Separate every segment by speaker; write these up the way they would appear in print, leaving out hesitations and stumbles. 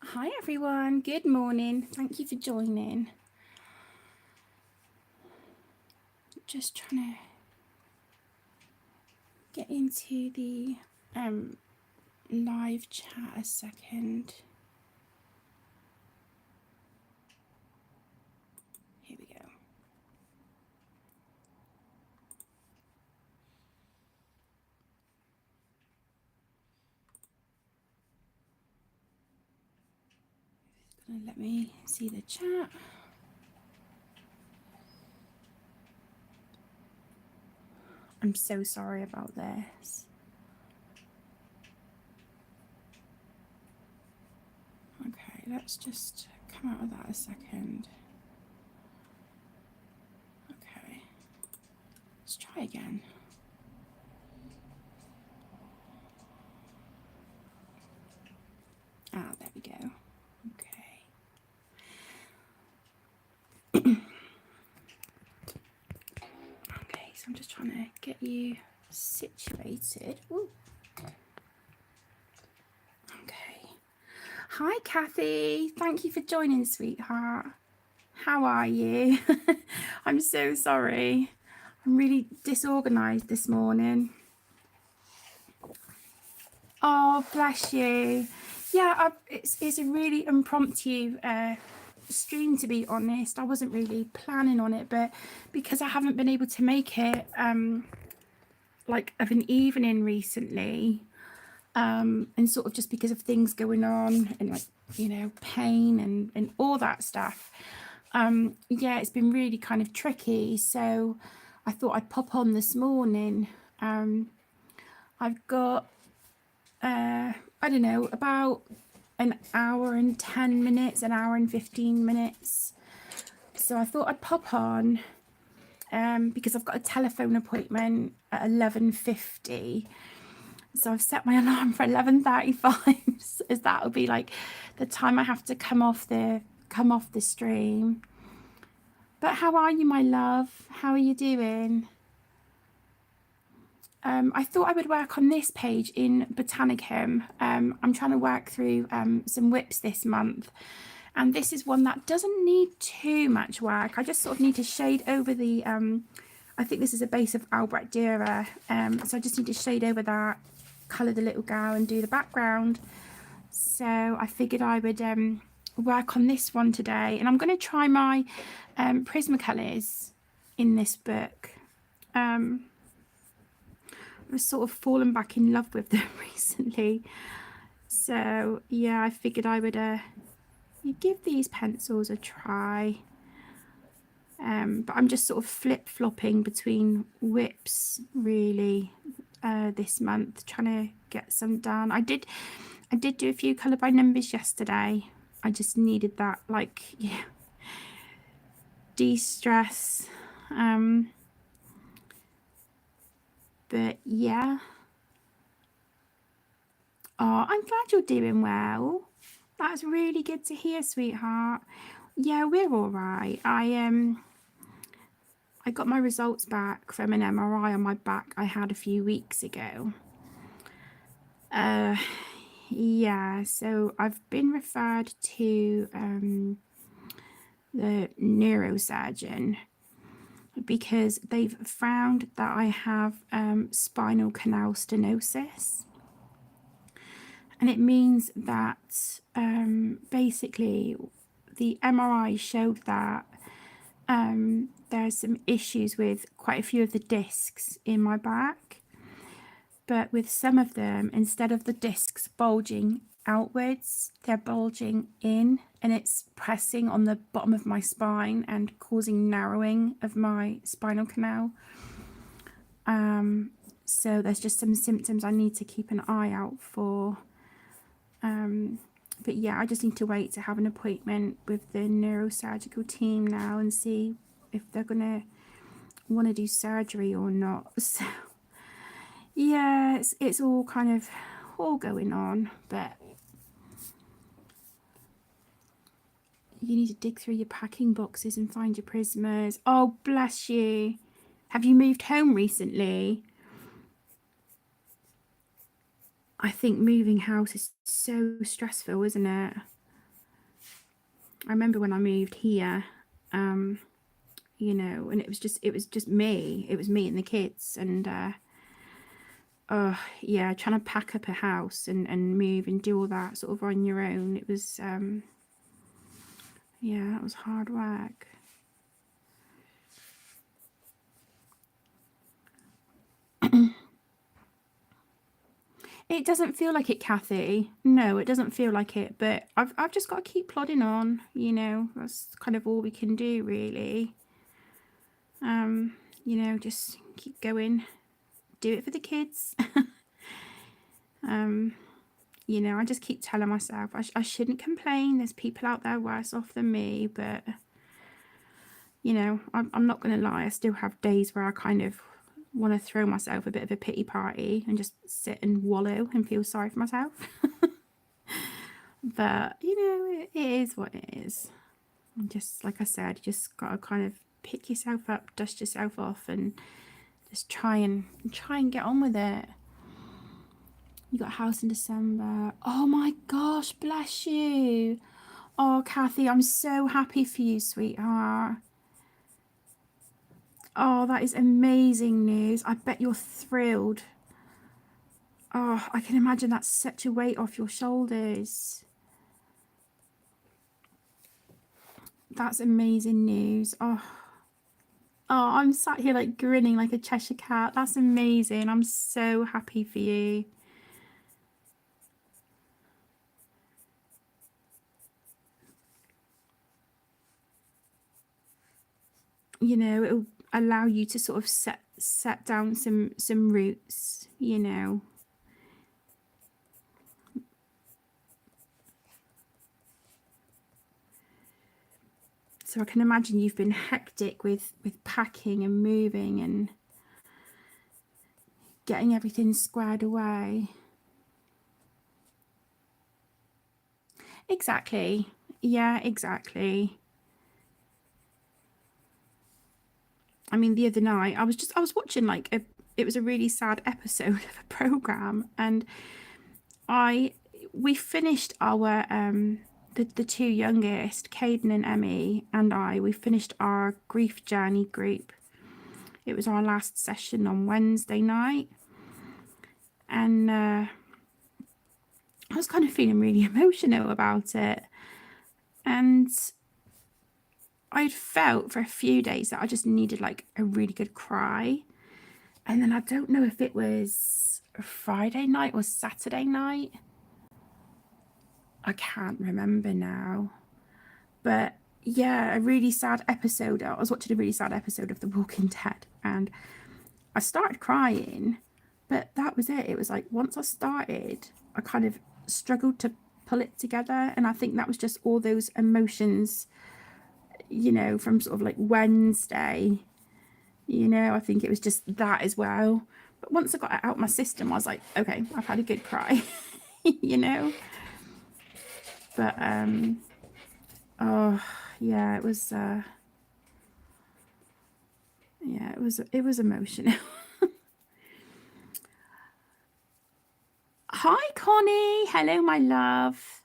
Speaker 1: Hi everyone, good morning. Thank you for joining. Just trying to get into the live chat a second. Here we go. It's gonna let me see the chat. I'm so sorry about this. Okay, let's just come out of that a second. Okay, let's try again. Ah, there we go. Okay. Okay, so I'm just trying to get you situated. Ooh. Okay. Hi, Kathy. Thank you for joining, sweetheart. How are you? I'm so sorry. I'm really disorganized this morning. Oh, bless you. Yeah, it's a really impromptu stream, to be honest. I wasn't really planning on it, but because I haven't been able to make it like of an evening recently, and sort of just because of things going on and, like, you know, pain and all that stuff, yeah, it's been really kind of tricky. So I thought I'd pop on this morning. I've got I don't know, about an hour and 10 minutes, an hour and 15 minutes. So I thought I'd pop on because I've got a telephone appointment at 11:50. So I've set my alarm for 11:35, as that will be like the time I have to come off the stream. But how are you, my love? How are you doing? I thought I would work on this page in Botanicum. I'm trying to work through some WIPs this month, and this is one that doesn't need too much work. I just sort of need to shade over the I think this is a base of Albrecht Dürer, so I just need to shade over that, colour the little gal and do the background. So I figured I would work on this one today, and I'm going to try my Prismacolors in this book. I've sort of fallen back in love with them recently, so yeah, I figured I would give these pencils a try. But I'm just sort of flip-flopping between WIPs really this month, trying to get some done. I did do a few colour by numbers yesterday. I just needed that, like, yeah, de-stress. But yeah. Oh, I'm glad you're doing well. That's really good to hear, sweetheart. Yeah, we're all right. I got my results back from an MRI on my back I had a few weeks ago. Yeah, so I've been referred to the neurosurgeon because they've found that I have spinal canal stenosis. And it means that basically the MRI showed that there's some issues with quite a few of the discs in my back. But with some of them, instead of the discs bulging outwards, they're bulging in, and it's pressing on the bottom of my spine and causing narrowing of my spinal canal. So there's just some symptoms I need to keep an eye out for. But yeah, I just need to wait to have an appointment with the neurosurgical team now and see if they're gonna want to do surgery or not. So yeah, it's all kind of all going on, but you need to dig through your packing boxes and find your Prismas. Oh, bless you. Have you moved home recently? I think moving house is so stressful, isn't it? I remember when I moved here, you know, and it was just me. It was me and the kids, and oh yeah, trying to pack up a house and move and do all that sort of on your own. It was yeah, that was hard work. It doesn't feel like it, Kathy. No, it doesn't feel like it, but I've just got to keep plodding on, you know. That's kind of all we can do, really. You know, just keep going. Do it for the kids. You know, I just keep telling myself I shouldn't complain. There's people out there worse off than me, but you know, I'm not going to lie. I still have days where I kind of want to throw myself a bit of a pity party and just sit and wallow and feel sorry for myself. But you know, it is what it is. And just like I said, you just got to kind of pick yourself up, dust yourself off, and just try and get on with it. You got a house in December. Oh my gosh, bless you. Oh, Kathy, I'm so happy for you, sweetheart. Oh, that is amazing news. I bet you're thrilled. Oh, I can imagine that's such a weight off your shoulders. That's amazing news. Oh, I'm sat here like grinning like a Cheshire cat. That's amazing. I'm so happy for you. You know, it'll allow you to sort of set down some roots, you know. So I can imagine you've been hectic with packing and moving and getting everything squared away. Exactly. Yeah, exactly. I mean, the other night I was watching like it was a really sad episode of a program, and we finished our the two youngest, Caden and Emmy, and we finished our grief journey group. It was our last session on Wednesday night, and I was kind of feeling really emotional about it, and I'd felt for a few days that I just needed like a really good cry. And then I don't know if it was a Friday night or Saturday night. I can't remember now. But yeah, a really sad episode. I was watching a really sad episode of The Walking Dead, and I started crying, but that was it. It was like once I started, I kind of struggled to pull it together. And I think that was just all those emotions, you know, from sort of like Wednesday. You know, I think it was just that as well. But once I got it out my system, I was like, okay, I've had a good cry, you know. But oh yeah, it was yeah, it was emotional. Hi Connie, hello my love.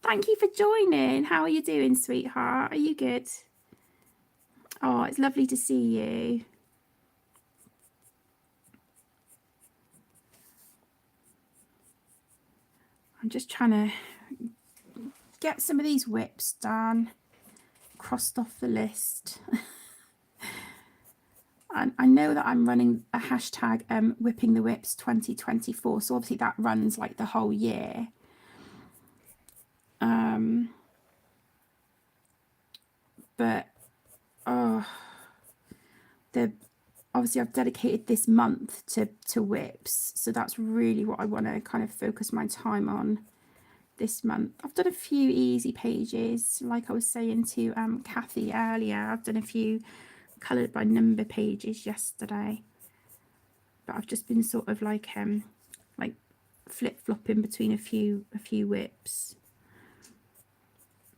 Speaker 1: Thank you for joining. How are you doing, sweetheart? Are you good? Oh, it's lovely to see you. I'm just trying to get some of these WIPs done, crossed off the list. I know that I'm running a hashtag whipping the WIPs 2024, so obviously that runs like the whole year. But oh, obviously I've dedicated this month to WIPs, so that's really what I want to kind of focus my time on this month. I've done a few easy pages, like I was saying to Kathy earlier. I've done a few coloured by number pages yesterday, but I've just been sort of like flip-flopping between a few WIPs.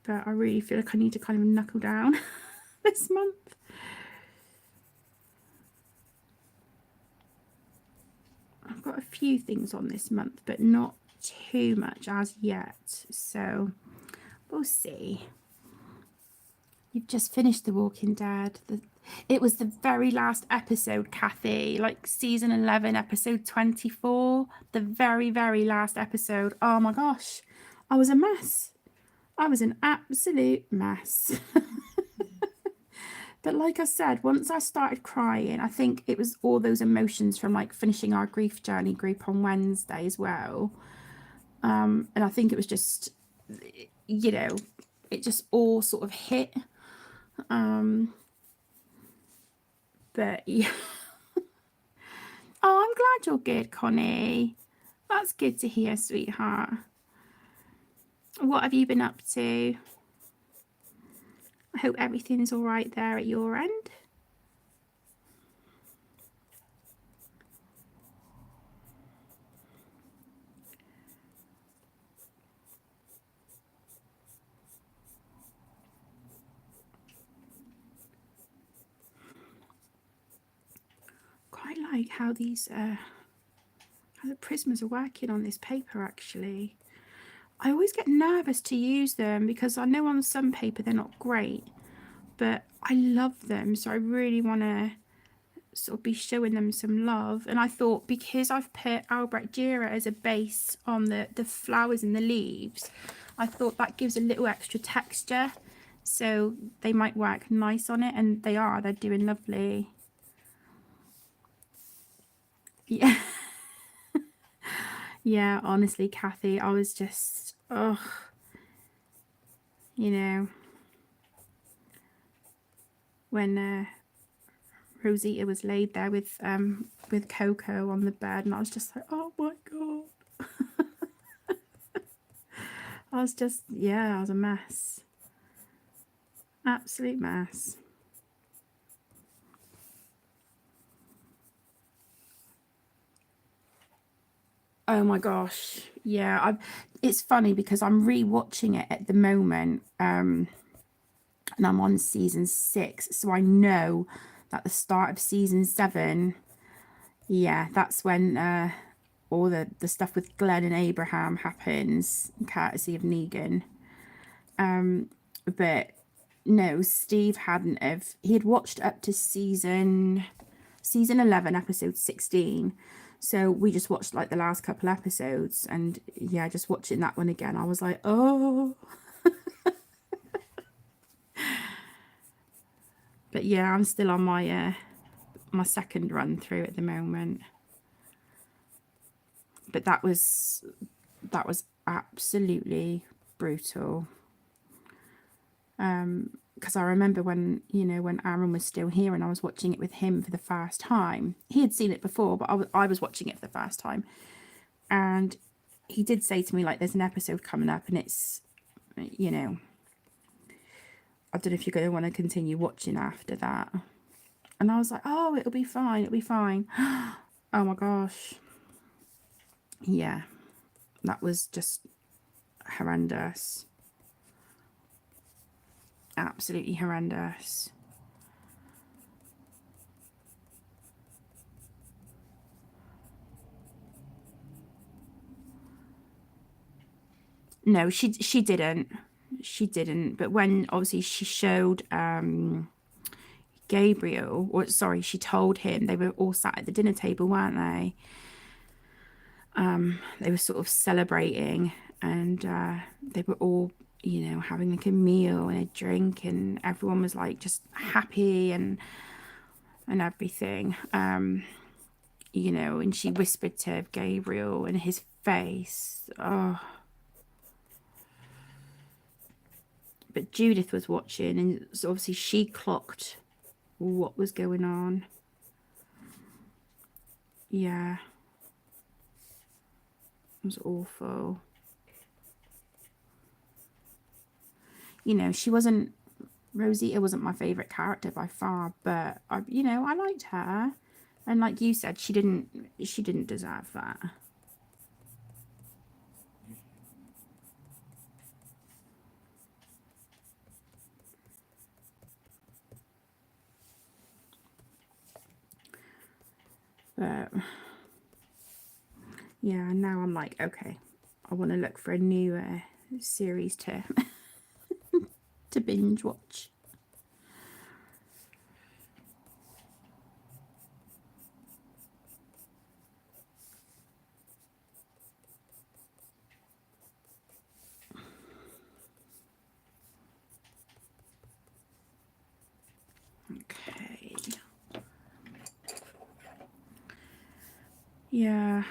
Speaker 1: But I really feel like I need to kind of knuckle down this month. I've got a few things on this month, but not too much as yet. So we'll see. You've just finished The Walking Dead. It was the very last episode, Kathy, like season 11, episode 24. The very, very last episode. Oh my gosh, I was a mess. I was an absolute mess. But like I said, once I started crying, I think it was all those emotions from like finishing our grief journey group on Wednesday as well. And I think it was just, you know, it just all sort of hit. But yeah. Oh, I'm glad you're good, Connie. That's good to hear, sweetheart. What have you been up to? I hope everything's all right there at your end. Quite like how these how the prismas are working on this paper. Actually, I always get nervous to use them because I know on some paper they're not great, but I love them, so I really want to sort of be showing them some love. And I thought, because I've put Albrecht Dürer as a base on the flowers and the leaves, I thought that gives a little extra texture, so they might work nice on it, and they're doing lovely. Yeah. Yeah, honestly, Kathy, I was just, oh, you know, when Rosita was laid there with Coco on the bed, and I was just like, oh my god. I was just, yeah, I was a mess. Absolute mess. Oh my gosh. Yeah, it's funny because I'm re-watching it at the moment, and I'm on season 6, so I know that the start of season 7, yeah, that's when all the stuff with Glenn and Abraham happens, courtesy of Negan. But no, Steve hadn't have. He had watched up to season 11, episode 16. So we just watched like the last couple episodes, and yeah, just watching that one again, I was like, oh. But yeah, I'm still on my my second run through at the moment. But that was absolutely brutal. Because I remember when, you know, when Aaron was still here and I was watching it with him for the first time. He had seen it before, but I was watching it for the first time. And he did say to me, like, there's an episode coming up and it's, you know, I don't know if you're going to want to continue watching after that. And I was like, oh, it'll be fine. It'll be fine. Oh my gosh. Yeah, that was just horrendous. Absolutely horrendous. No, she didn't. She didn't. But when obviously she showed Gabriel, or sorry, she told him, they were all sat at the dinner table, weren't they? They were sort of celebrating, and they were all, you know, having like a meal and a drink, and everyone was like just happy and everything. You know, and she whispered to Gabriel in his face, oh. But Judith was watching, and so obviously she clocked what was going on. Yeah. It was awful. You know, Rosita wasn't my favourite character by far, but you know, I liked her. And like you said, she didn't deserve that. But yeah, now I'm like, okay, I want to look for a new series to to binge watch. Okay. Yeah.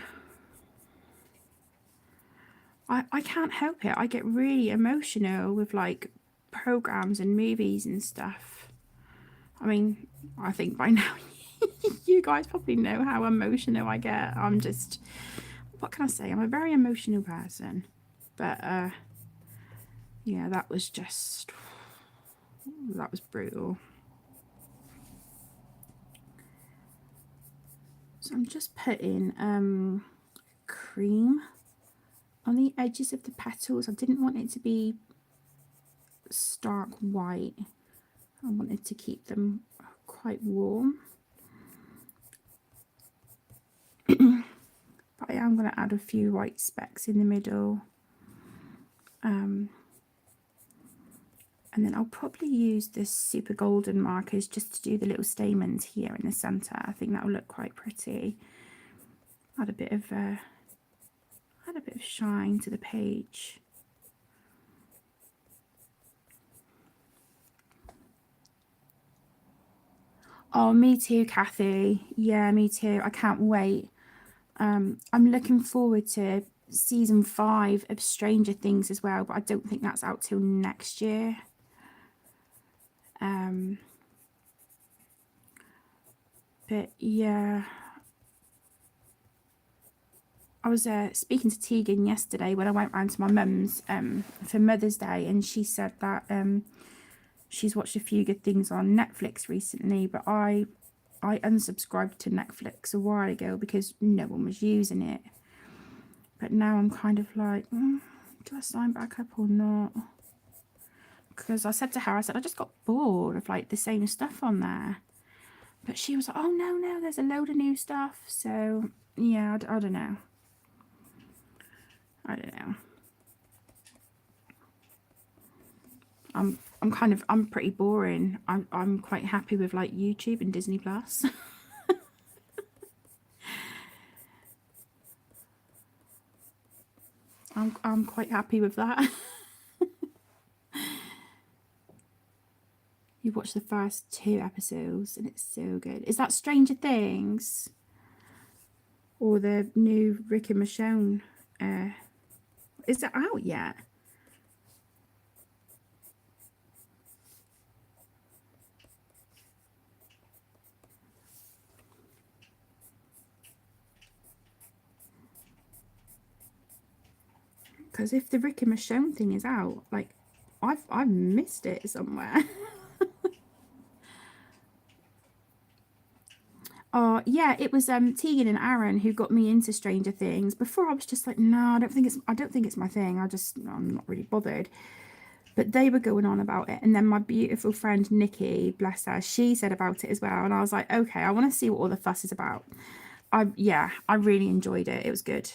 Speaker 1: I can't help it. I get really emotional with like programs and movies and stuff. I mean, I think by now you guys probably know how emotional I get. I'm just, what can I say? I'm a very emotional person. But yeah, that was brutal. So I'm just putting cream on the edges of the petals. I didn't want it to be stark white. I wanted to keep them quite warm. But I am going to add a few white specks in the middle. And then I'll probably use the super golden markers just to do the little stamens here in the centre. I think that will look quite pretty. Add a bit of shine to the page. Oh, me too, Kathy. Yeah, me too. I can't wait. I'm looking forward to season 5 of Stranger Things as well, but I don't think that's out till next year. But yeah, I was speaking to Tegan yesterday when I went round to my mum's for Mother's Day, and she said that she's watched a few good things on Netflix recently, but I unsubscribed to Netflix a while ago because no one was using it. But now I'm kind of like, do I sign back up or not? Because I said to her, I said, I just got bored of like the same stuff on there. But she was like, oh no, there's a load of new stuff. So yeah, I don't know. I'm pretty boring. I'm quite happy with like YouTube and Disney Plus. I'm quite happy with that. You watched the first 2 episodes and it's so good. Is that Stranger Things? Or the new Rick and Michonne? Is it out yet? Because if the Rick and Michonne thing is out, like I've missed it somewhere. Oh yeah, it was Tegan and Aaron who got me into Stranger Things. Before I was just like, no, I don't think it's my thing. I'm not really bothered. But they were going on about it, and then my beautiful friend Nikki, bless her, she said about it as well, and I was like, okay, I want to see what all the fuss is about. I really enjoyed it. It was good.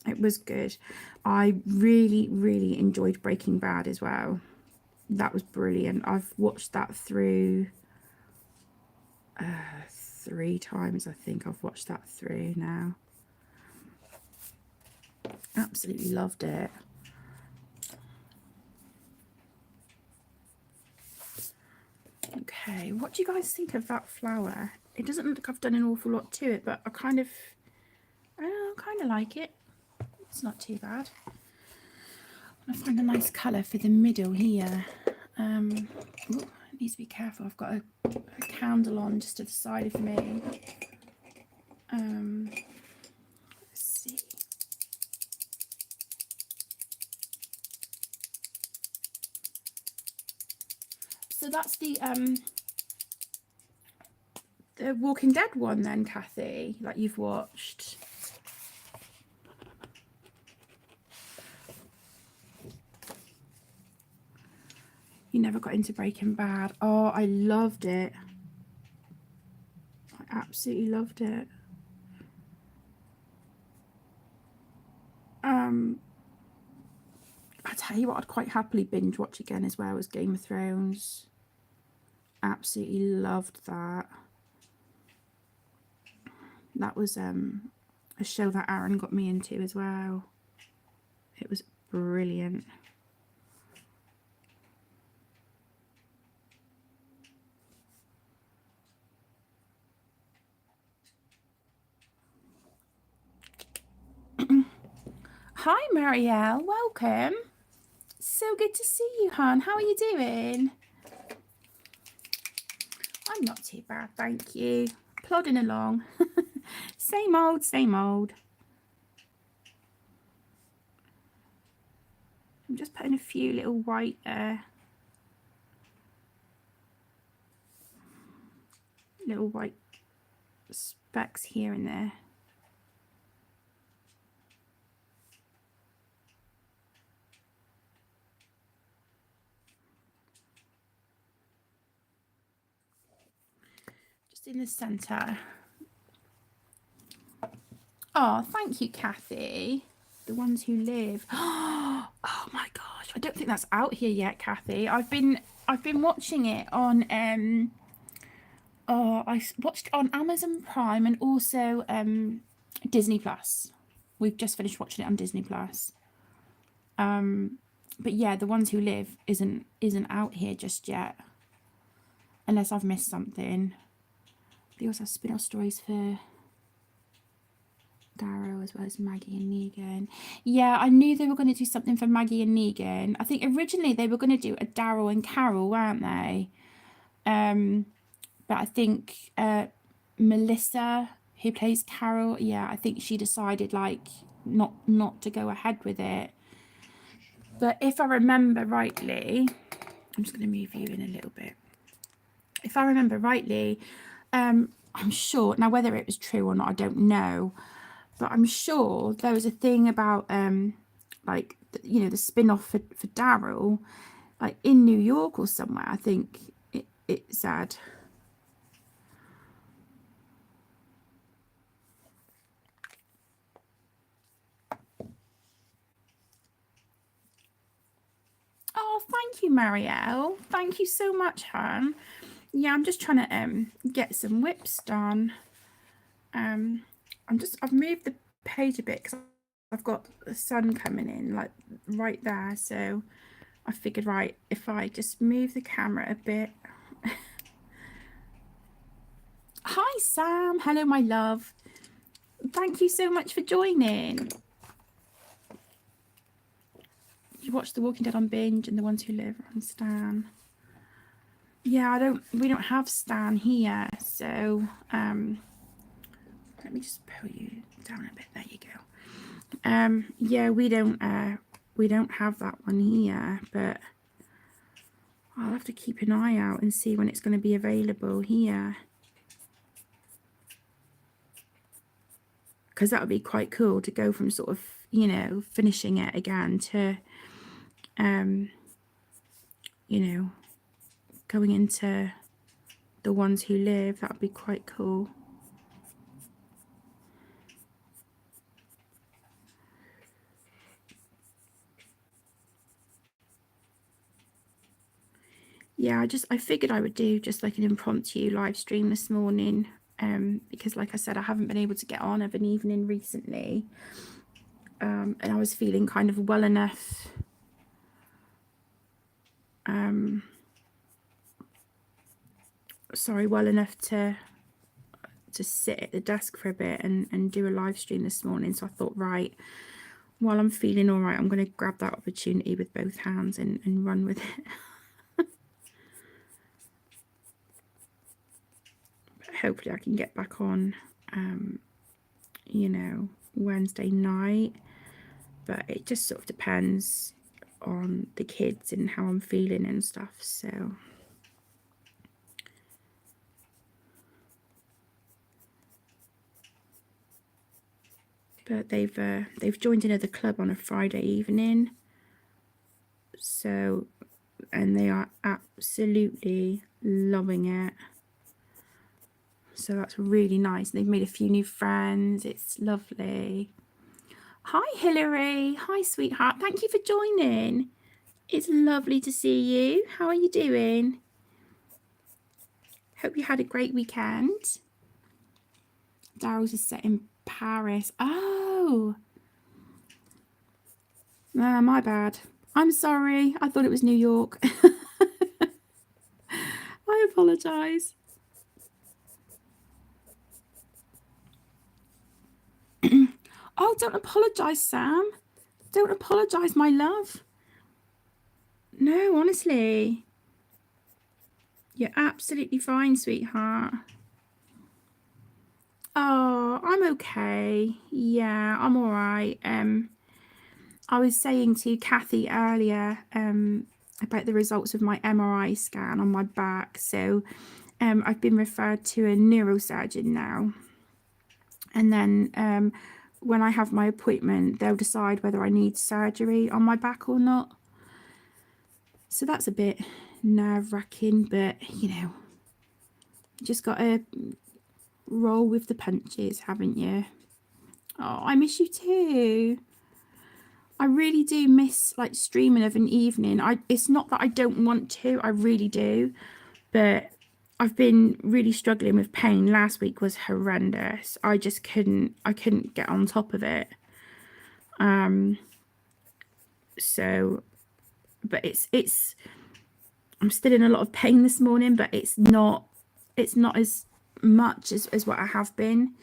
Speaker 1: It was good. I really enjoyed Breaking Bad as well. That was brilliant. I've watched that through 3 times. I think I've watched that through now. Absolutely loved it. Okay, what do you guys think of that flower? It doesn't look like I've done an awful lot to it, but I kind of like it. It's not too bad. I'm gonna find a nice colour for the middle here. Ooh, it needs to be careful. I've got a candle on just to the side of me. Let's see. So that's the Walking Dead one then, Kathy, that you've watched. You never got into Breaking Bad. Oh, I loved it. I absolutely loved it. I tell you what, I'd quite happily binge watch again as well as Game of Thrones. Absolutely loved that. That was a show that Aaron got me into as well. It was brilliant. Hi Marielle, welcome. So good to see you, hon. How are you doing? I'm not too bad, thank you. Plodding along. Same old, same old. I'm just putting a few little white specks here and there. Just in the centre. Oh, thank you, Kathy. The Ones Who Live. Oh my gosh, I don't think that's out here yet, Kathy. I've been watching it on I watched it on Amazon Prime and also Disney Plus. We've just finished watching it on Disney Plus. But yeah, The Ones Who Live isn't out here just yet, unless I've missed something. They also have spin-off stories for Darrow as well as Maggie and Negan. Yeah, I knew they were going to do something for Maggie and Negan. I think originally they were going to do a Darrow and Carol, weren't they? But I think Melissa, who plays Carol, yeah, I think she decided like not to go ahead with it. But if I remember rightly, I'm just going to move you in a little bit. If I remember rightly, I'm sure, now whether it was true or not, I don't know, but I'm sure there was a thing about like, you know, the spin-off for Daryl, like in New York or somewhere. I think it said. Oh, thank you, Marielle. Thank you so much, hon. Yeah, I'm just trying to get some WIPs done. I've moved the page a bit because I've got the sun coming in like right there, so I figured, right, if I just move the camera a bit. Hi Sam, hello my love. Thank you so much for joining. You watched The Walking Dead on binge and The Ones Who Live on Stan. Yeah, we don't have Stan here, so let me just pull you down a bit. There you go. Yeah, we don't have that one here, but I'll have to keep an eye out and see when it's going to be available here, because that would be quite cool to go from sort of, you know, finishing it again to you know, going into The Ones Who Live. That would be quite cool. Yeah, I figured I would do just like an impromptu live stream this morning, because like I said, I haven't been able to get on of an evening recently, and I was feeling kind of well enough to sit at the desk for a bit and do a live stream this morning. So I thought, right, while I'm feeling all right, I'm going to grab that opportunity with both hands and run with it. But hopefully I can get back on, you know, Wednesday night. But it just sort of depends on the kids and how I'm feeling and stuff. So but they've joined another club on a Friday evening, so, and they are absolutely loving it, so that's really nice. They've made a few new friends. It's lovely. Hi, Hilary. Hi, sweetheart. Thank you for joining. It's lovely to see you. How are you doing? Hope you had a great weekend. Daryl's is set in Paris. Oh, my bad. I'm sorry. I thought it was New York. I apologise. Oh, don't apologise, Sam. Don't apologise, my love. No, honestly. You're absolutely fine, sweetheart. Oh, I'm okay. Yeah, I'm all right. I was saying to Kathy earlier about the results of my MRI scan on my back. So I've been referred to a neurosurgeon now. And then when I have my appointment, they'll decide whether I need surgery on my back or not. So that's a bit nerve-wracking, but, you know, just got to roll with the punches, haven't you? Oh, I miss you too. I really do miss like streaming of an evening. It's not that I don't want to, I really do, but I've been really struggling with pain. Last week was horrendous. I couldn't get on top of it. So, but it's I'm still in a lot of pain this morning, but it's not as much as what I have been.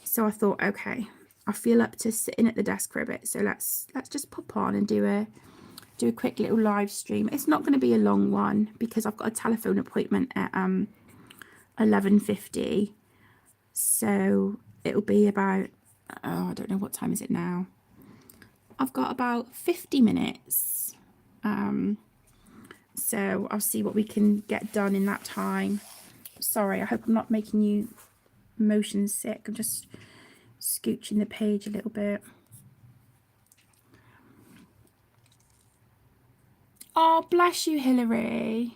Speaker 1: So I thought, okay, I feel up to sitting at the desk for a bit. So let's just pop on and do a quick little live stream. It's not going to be a long one because I've got a telephone appointment at 11:50. So it'll be about, I don't know, what time is it now? I've got about 50 minutes. So I'll see what we can get done in that time. Sorry, I hope I'm not making you motion sick. I'm just scooching the page a little bit. Oh, bless you, Hilary.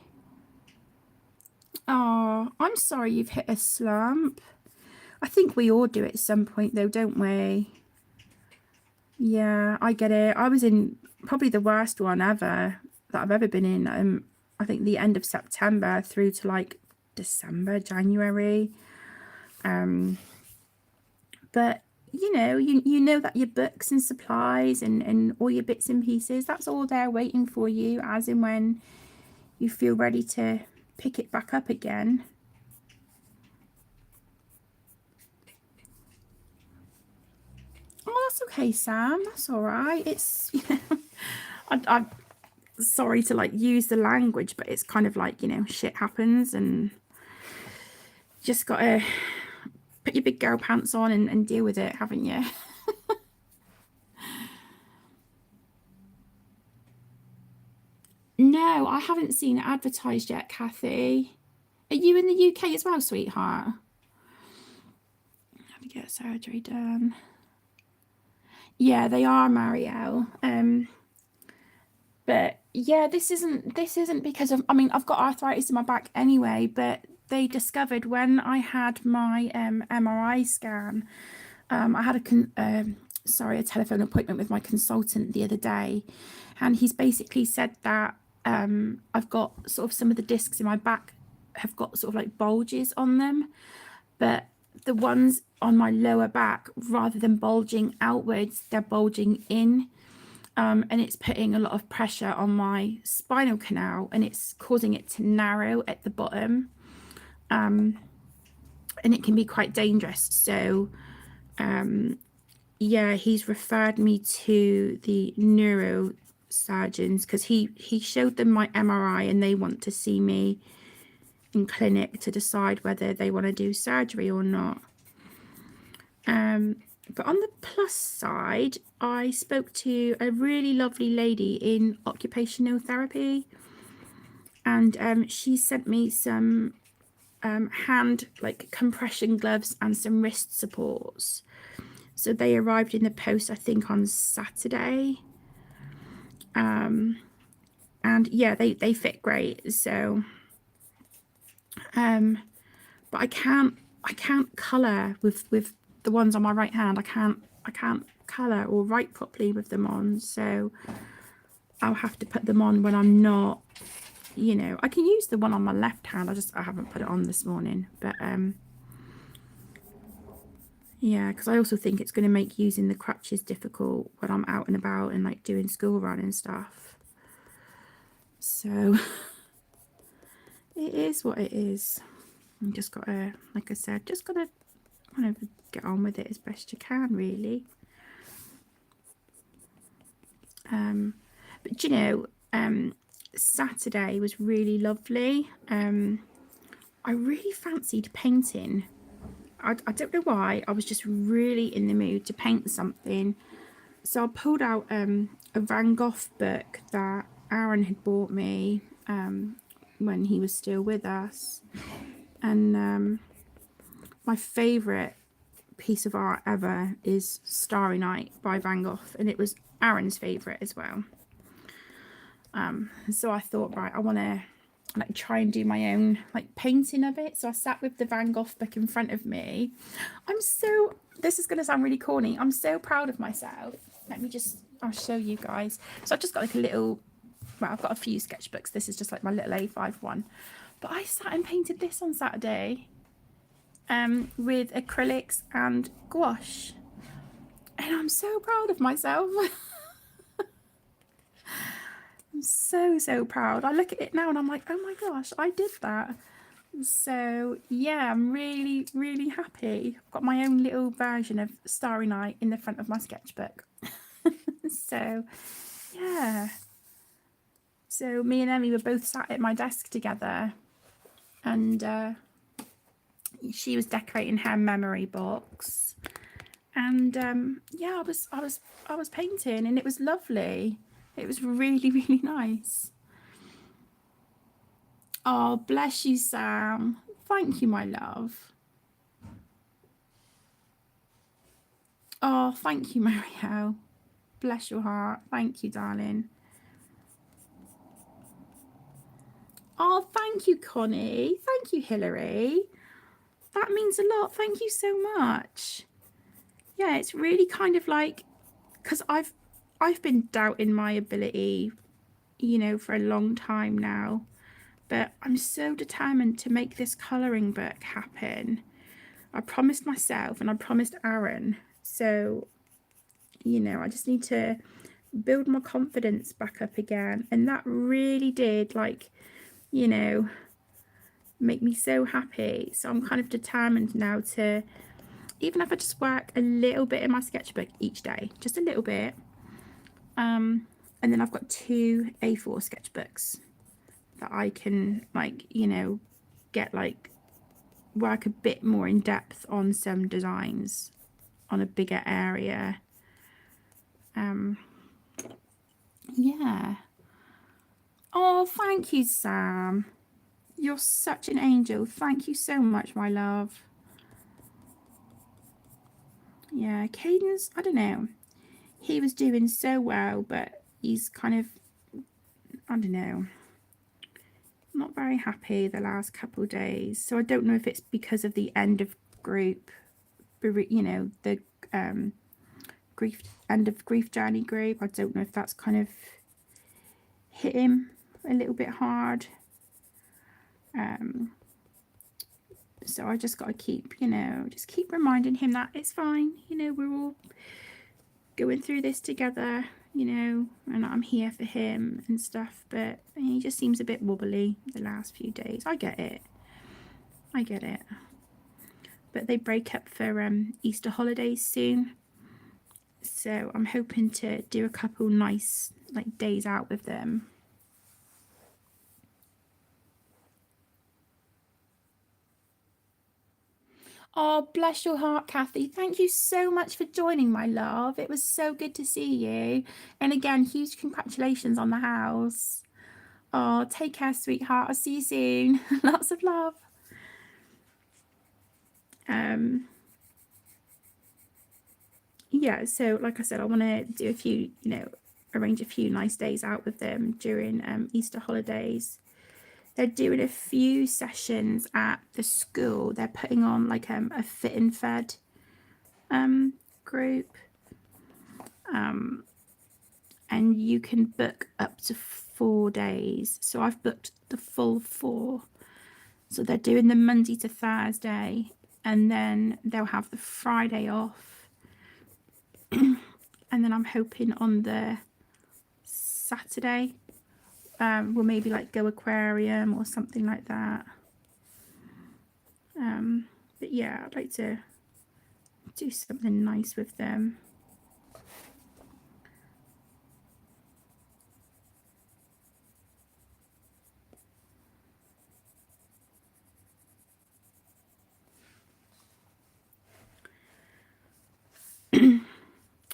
Speaker 1: Oh, I'm sorry you've hit a slump. I think we all do it at some point though, don't we? Yeah, I get it. I was in probably the worst one ever that I've ever been in. I think the end of September through to like December, January. But you know that your books and supplies and all your bits and pieces, that's all there waiting for you as and when you feel ready to pick it back up again. Oh, that's okay, Sam. That's all right. It's, you know, I'm sorry to like use the language, but it's kind of like, you know, shit happens and just got to put your big girl pants on and deal with it, haven't you? No, I haven't seen it advertised yet, Kathy. Are you in the UK as well, sweetheart? Have to get surgery done. Yeah, they are, Marielle. But yeah, this isn't because of, I mean, I've got arthritis in my back anyway, but they discovered when I had my MRI scan, I had a telephone appointment with my consultant the other day, and he's basically said that I've got sort of some of the discs in my back have got sort of like bulges on them, but the ones on my lower back, rather than bulging outwards, they're bulging in. And it's putting a lot of pressure on my spinal canal and it's causing it to narrow at the bottom. And it can be quite dangerous. So, yeah, he's referred me to the neurosurgeons because he showed them my MRI and they want to see me in clinic to decide whether they want to do surgery or not. But on the plus side, I spoke to a really lovely lady in occupational therapy, and she sent me some hand like compression gloves and some wrist supports. So they arrived in the post, I think, on Saturday. And yeah, they fit great. So, but I can't color with the ones on my right hand. I can't I can't colour or write properly with them on, so I'll have to put them on when I'm not, you know, I can use the one on my left hand. I haven't put it on this morning, but yeah, because I also think it's going to make using the crutches difficult when I'm out and about and like doing school run and stuff. So it is what it is. I'm just gotta, like I said, just gotta kind of get on with it as best you can, really. But you know, Saturday was really lovely. I really fancied painting. I don't know why. I was just really in the mood to paint something. So I pulled out a Van Gogh book that Aaron had bought me when he was still with us. And my favourite piece of art ever is Starry Night by Van Gogh, and it was Aaron's favourite as well. So I thought, right, I want to like try and do my own like painting of it. So I sat with the Van Gogh book in front of me. This is going to sound really corny. I'm so proud of myself. I'll show you guys. So I've just got like a little, well, I've got a few sketchbooks. This is just like my little A5 one. But I sat and painted this on Saturday with acrylics and gouache. And I'm so proud of myself. I'm so proud. I look at it now and I'm like, oh my gosh, I did that. So yeah, I'm really happy. I've got my own little version of Starry Night in the front of my sketchbook. So yeah. So me and Emmy were both sat at my desk together, and she was decorating her memory box, and yeah, I was painting, and it was lovely. It was really nice. Oh, bless you, Sam. Thank you, my love. Oh, thank you, Mario. Bless your heart. Thank you, darling. Oh, thank you, Connie. Thank you, Hilary. That means a lot. Thank you so much. Yeah, it's really kind of like, because I've been doubting my ability, you know, for a long time now. But I'm so determined to make this colouring book happen. I promised myself and I promised Aaron. So, you know, I just need to build my confidence back up again. And that really did, like, you know, make me so happy. So I'm kind of determined now to, even if I just work a little bit in my sketchbook each day, just a little bit. And then I've got 2 A4 sketchbooks that I can, like, you know, get like work a bit more in depth on some designs on a bigger area. Yeah. Oh, thank you, Sam. You're such an angel. Thank you so much, my love. Yeah, Cadence, I don't know. He was doing so well, but he's kind of, I don't know, not very happy the last couple of days. So I don't know if it's because of the end of group, you know, the end of grief journey group. I don't know if that's kind of hit him a little bit hard. So I just got to keep, you know, just keep reminding him that it's fine. You know, we're all going through this together, you know, and I'm here for him and stuff. But he just seems a bit wobbly the last few days. I get it. But they break up for Easter holidays soon. So I'm hoping to do a couple nice like days out with them. Oh, bless your heart, Kathy. Thank you so much for joining, my love. It was so good to see you. And again, huge congratulations on the house. Oh, take care, sweetheart. I'll see you soon. Lots of love. Yeah, so like I said, I want to do a few, you know, arrange a few nice days out with them during Easter holidays. They're doing a few sessions at the school. They're putting on like a fit and fed group. And you can book up to 4 days. So I've booked the full 4. So they're doing the Monday to Thursday, and then they'll have the Friday off. And then I'm hoping on the Saturday, we'll maybe like go aquarium or something like that. But yeah, I'd like to do something nice with them.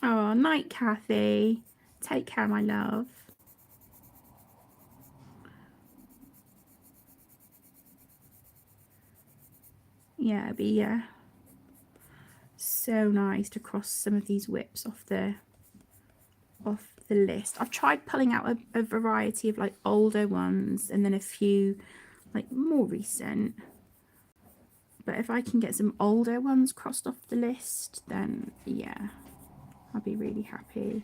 Speaker 1: Oh, night, Kathy. Take care, my love. Yeah, it'd be so nice to cross some of these WIPs off the list. I've tried pulling out a variety of like older ones and then a few like more recent. But if I can get some older ones crossed off the list, then yeah, I'll be really happy.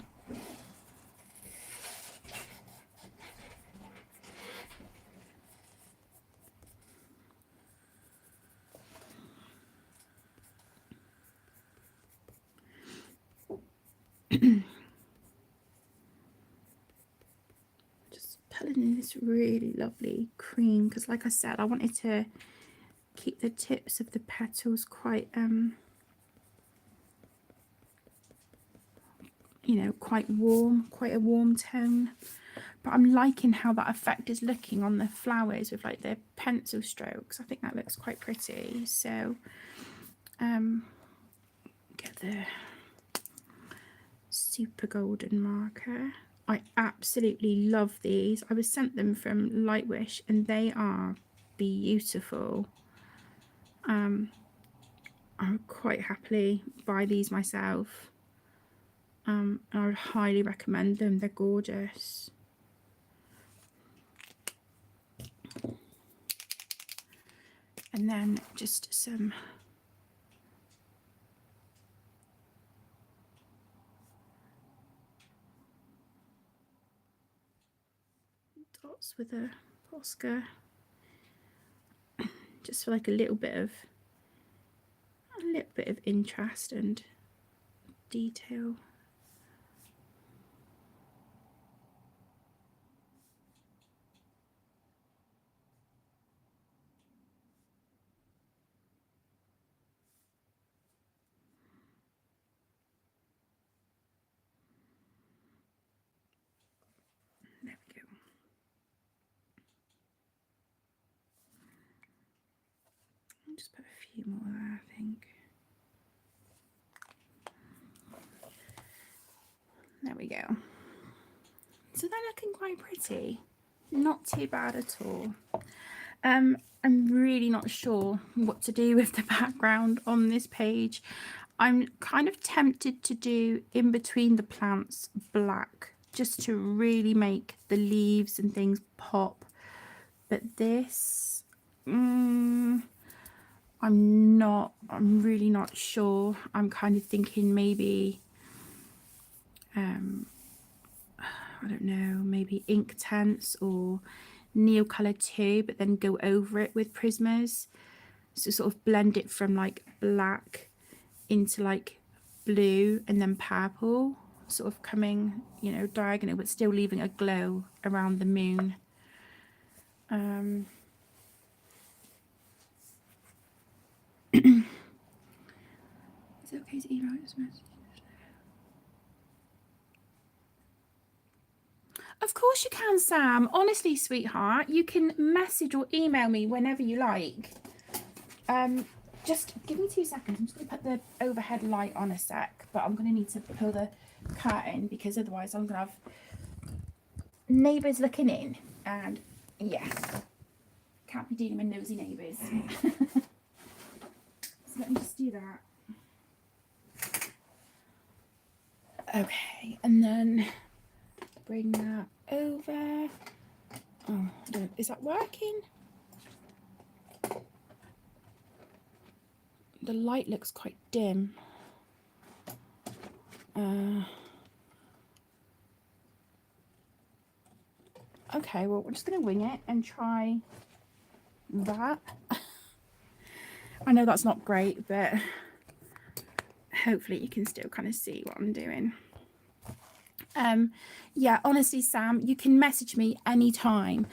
Speaker 1: Just pulling in this really lovely cream because, like I said, I wanted to keep the tips of the petals quite you know, quite warm, quite a warm tone. But I'm liking how that effect is looking on the flowers with like the pencil strokes. I think that looks quite pretty. So get the super golden marker. I absolutely love these. I was sent them from Lightwish and they are beautiful. I would quite happily buy these myself. I would highly recommend them. They're gorgeous. And then just some dots with a Posca, just for like a little bit of interest and detail. There we go. I'll just put a few more there, I think. There we go. So they're looking quite pretty. Not too bad at all. I'm really not sure what to do with the background on this page. I'm kind of tempted to do in between the plants black just to really make the leaves and things pop. But this, I'm really not sure. I'm kind of thinking maybe, I don't know, maybe Inktense or Neocolor 2, but then go over it with Prismas. So sort of blend it from like black into like blue and then purple, sort of coming, you know, diagonal, but still leaving a glow around the moon. Is it okay to email this message? Of course you can, Sam. Honestly, sweetheart, you can message or email me whenever you like. Just give me 2 seconds. I'm just going to put the overhead light on a sec, but I'm going to need to pull the curtain because otherwise I'm going to have neighbours looking in. And yeah, can't be dealing with nosy neighbours. So let me just do that. Okay, and then bring that over. Oh, I don't know, is that working? The light looks quite dim. Okay, well, we're just going to wing it and try that. I know that's not great, but hopefully you can still kind of see what I'm doing. Yeah, honestly, Sam, you can message me anytime.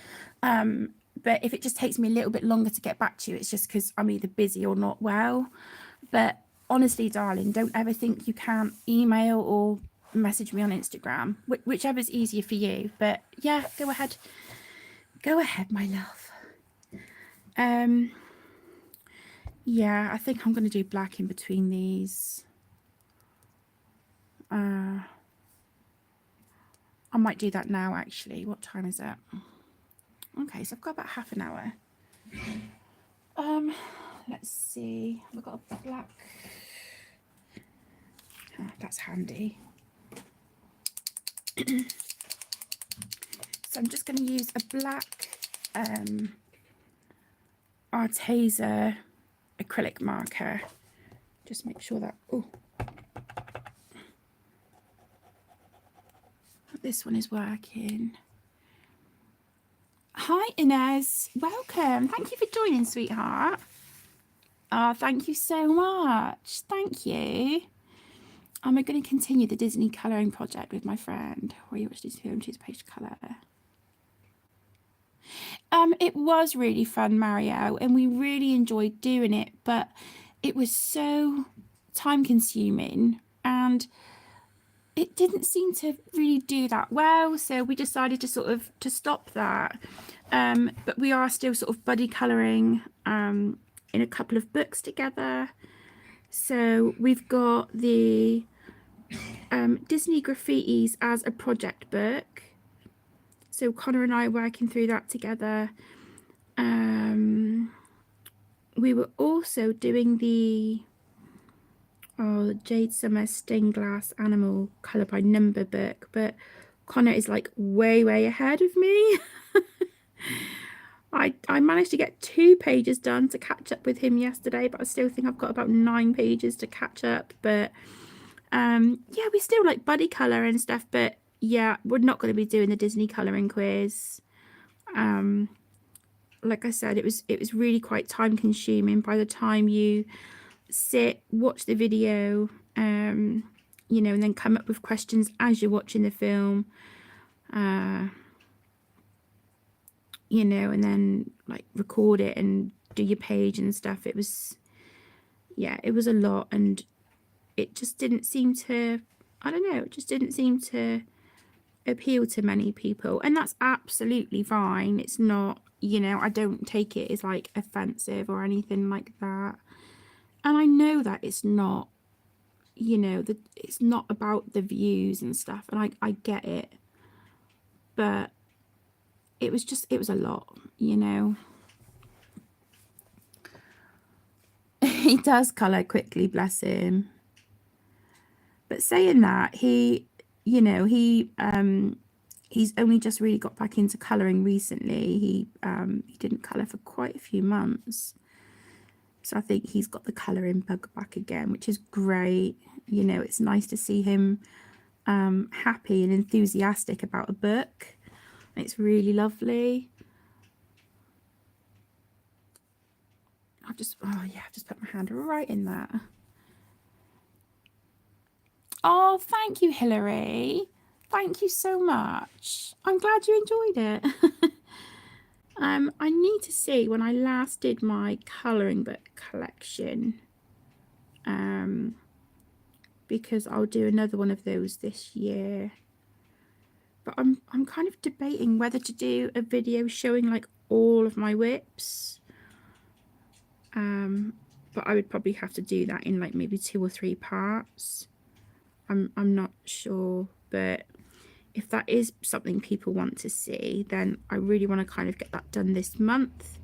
Speaker 1: But if it just takes me a little bit longer to get back to you, it's just because I'm either busy or not well. But honestly, darling, don't ever think you can't email or message me on Instagram, whichever's easier for you. But yeah, go ahead. Go ahead, my love. Yeah, I think I'm going to do black in between these. I might do that now, actually. What time is it? Okay, so I've got about half an hour. Let's see. We've got a black. Oh, that's handy. So I'm just going to use a black Arteza acrylic marker. Just make sure that this one is working. Hi Inez, welcome. Thank you for joining, sweetheart. Oh, thank you so much. Thank you. I'm going to continue the Disney colouring project with my friend. Where you watch this film, choose page to colour. It was really fun, Mario, and we really enjoyed doing it, but it was so time consuming and it didn't seem to really do that well, so we decided to stop that. But we are still sort of buddy colouring in a couple of books together. So we've got the Disney Graffitis as a project book. So Connor and I are working through that together. We were also doing the Jade Summer Stained Glass Animal Colour by Number book, but Connor is like way ahead of me. I managed to get 2 pages done to catch up with him yesterday, but I still think I've got about 9 pages to catch up. But yeah, we still like buddy colour and stuff, but yeah, we're not going to be doing the Disney colouring quiz. Like I said, it was really quite time consuming by the time you sit, watch the video, you know, and then come up with questions as you're watching the film, you know, and then like record it and do your page and stuff. It was, yeah, it was a lot, and it just didn't seem to, I don't know, it just didn't seem to appeal to many people, and that's absolutely fine. It's not, you know, I don't take it as like offensive or anything like that, and I know that it's not, you know, that it's not about the views and stuff, and I get it, but it was a lot, you know. He does colour quickly, bless him. But saying that, he, you know, he's only just really got back into colouring recently. He didn't colour for quite a few months. So I think he's got the colouring bug back again, which is great. You know, it's nice to see him happy and enthusiastic about a book. It's really lovely. I've just put my hand right in that. Oh, thank you, Hilary. Thank you so much. I'm glad you enjoyed it. I need to see when I last did my colouring book collection, because I'll do another one of those this year. But I'm kind of debating whether to do a video showing like all of my WIPs. But I would probably have to do that in like maybe 2 or 3 parts. I'm not sure, but if that is something people want to see, then I really want to kind of get that done this month,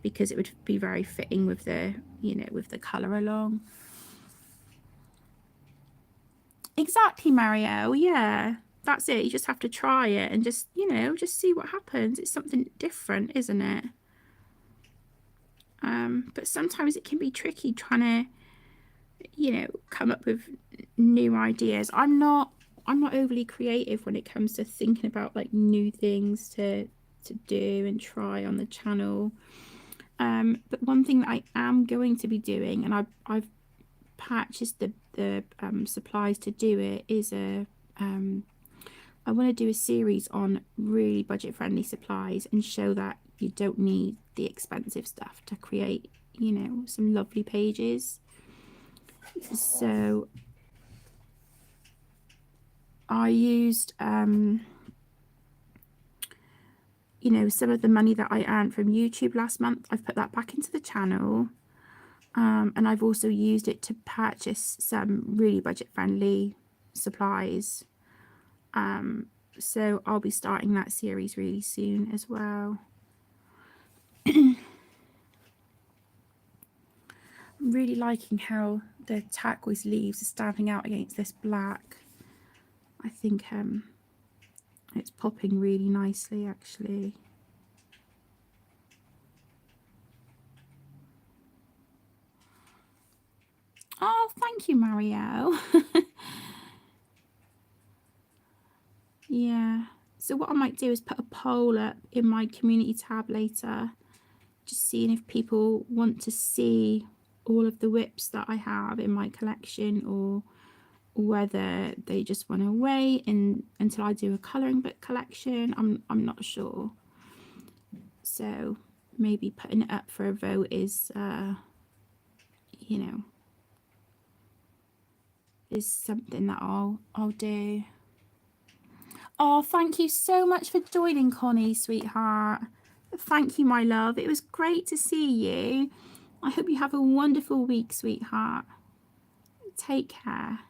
Speaker 1: because it would be very fitting with the, you know, with the colour along. Exactly, Mario. Yeah, that's it. You just have to try it and just, you know, just see what happens. It's something different, isn't it? But sometimes it can be tricky trying to, you know, come up with new ideas. I'm not not overly creative when it comes to thinking about like new things to do and try on the channel. But one thing that I am going to be doing, and I've purchased the supplies to do it, is I want to do a series on really budget friendly supplies and show that you don't need the expensive stuff to create, you know, some lovely pages. So I used you know, some of the money that I earned from YouTube last month. I've put that back into the channel, and I've also used it to purchase some really budget friendly supplies. So I'll be starting that series really soon as well. I'm really liking how the turquoise leaves are standing out against this black. I think it's popping really nicely, actually. Oh, thank you, Marielle. Yeah. So what I might do is put a poll up in my community tab later, just seeing if people want to see all of the WIPs that I have in my collection, or whether they just want to wait until I do a colouring book collection. I'm not sure. So maybe putting it up for a vote is you know, is something that I'll do. Oh, thank you so much for joining, Connie, sweetheart. Thank you, my love. It was great to see you. I hope you have a wonderful week, sweetheart. Take care.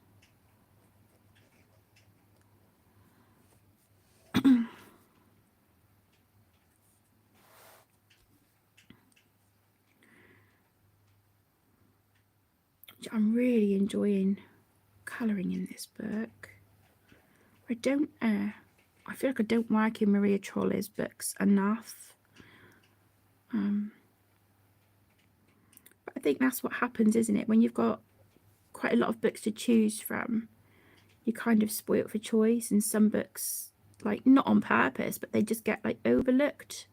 Speaker 1: I'm really enjoying colouring in this book. I feel like I don't work in Maria Trolle's books enough. But I think that's what happens, isn't it? When you've got quite a lot of books to choose from, you're kind of spoilt for choice, and some books, like, not on purpose, but they just get like overlooked.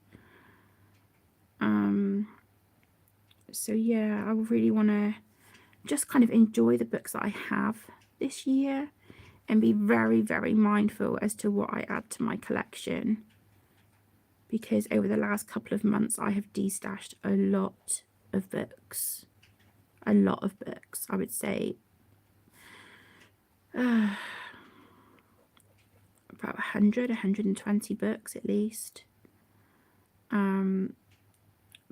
Speaker 1: So yeah, I really want to just kind of enjoy the books that I have this year and be very, very mindful as to what I add to my collection, because over the last couple of months I have destashed a lot of books. I would say about 120 books at least,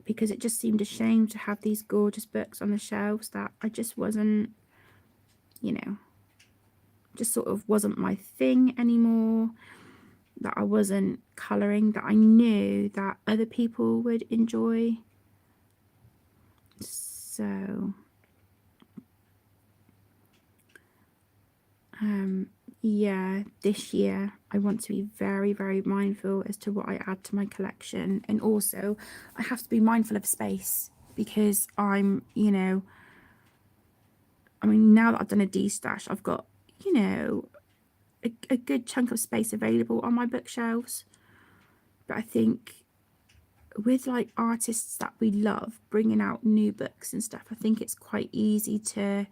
Speaker 1: because it just seemed a shame to have these gorgeous books on the shelves that I just wasn't, you know, just sort of wasn't my thing anymore, that I wasn't colouring, that I knew that other people would enjoy. So yeah, this year I want to be very, very mindful as to what I add to my collection, and also I have to be mindful of space, because I'm, you know, I mean, now that I've done a destash, I've got, you know, a good chunk of space available on my bookshelves. But I think with like artists that we love bringing out new books and stuff, I think it's quite easy to,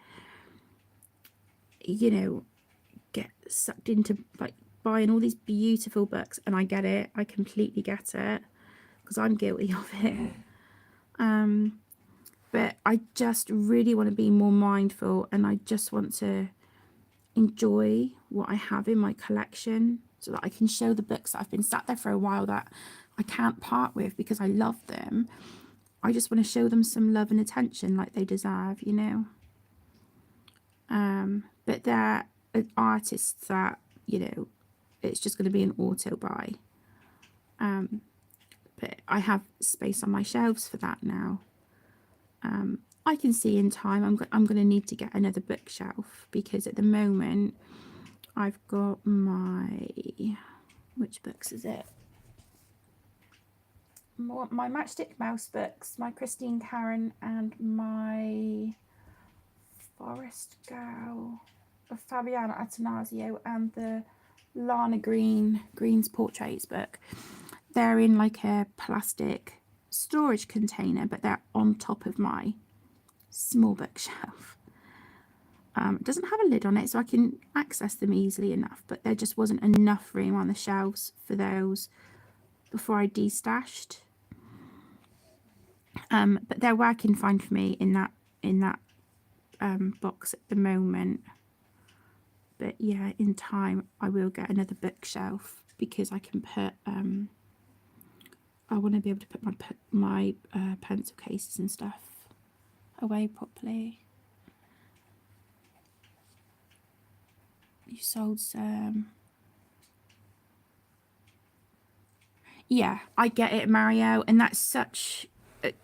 Speaker 1: you know, get sucked into like buying all these beautiful books. And I get it, I completely get it, because I'm guilty of it. But I just really want to be more mindful, and I just want to enjoy what I have in my collection, so that I can show the books that I've been sat there for a while that I can't part with because I love them. I just want to show them some love and attention like they deserve, you know. But they're artists that, you know, it's just going to be an auto buy. But I have space on my shelves for that now. I can see in time I'm going to need to get another bookshelf, because at the moment I've got my, which books is it? My Matchstick Mouse books, my Christine Karen, and my Forest Girl Fabiana Attanasio and the Lana Green's Portraits book. They're in like a plastic storage container, but they're on top of my small bookshelf. It doesn't have a lid on it, so I can access them easily enough, but there just wasn't enough room on the shelves for those before I destashed. But they're working fine for me in that box at the moment. But yeah, in time I will get another bookshelf, because I can put I want to be able to put my pencil cases and stuff away properly. You sold some. Yeah, I get it, Mario, and that's such,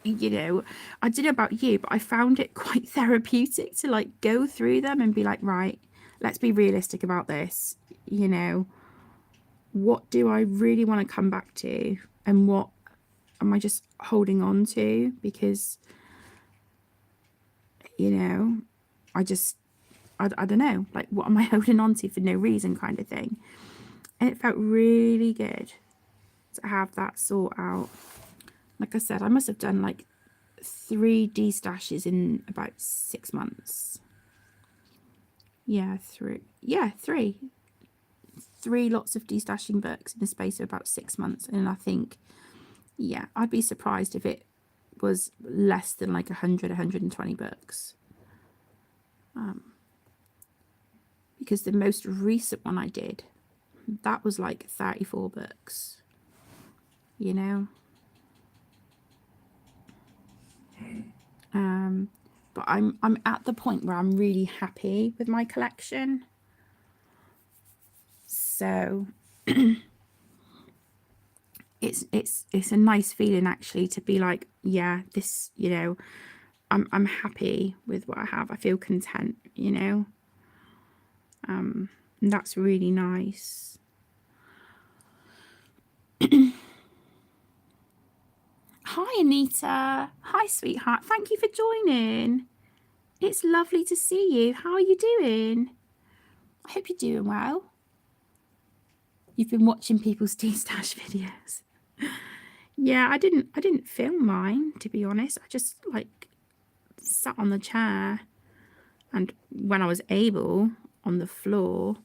Speaker 1: you know, I don't know about you, but I found it quite therapeutic to like go through them and be like, right, let's be realistic about this. You know, what do I really want to come back to, and what am I just holding on to because, you know, I don't know, like, what am I holding on to for no reason, kind of thing. And it felt really good to have that sort out. Like I said, I must have done like 3 destashes in about 6 months. Yeah, 3. Yeah, 3 lots of destashing books in the space of about 6 months. And I think, yeah, I'd be surprised if it was less than like 120 books. Because the most recent one I did, that was like 34 books, you know. But I'm at the point where I'm really happy with my collection. So it's a nice feeling actually to be like, yeah, this, you know, I'm happy with what I have. I feel content, you know. And that's really nice. Hi, Anita. Hi, sweetheart. Thank you for joining. It's lovely to see you. How are you doing? I hope you're doing well. You've been watching people's destash videos. Yeah, I didn't film mine, to be honest. I just like sat on the chair, and when I was able, on the floor,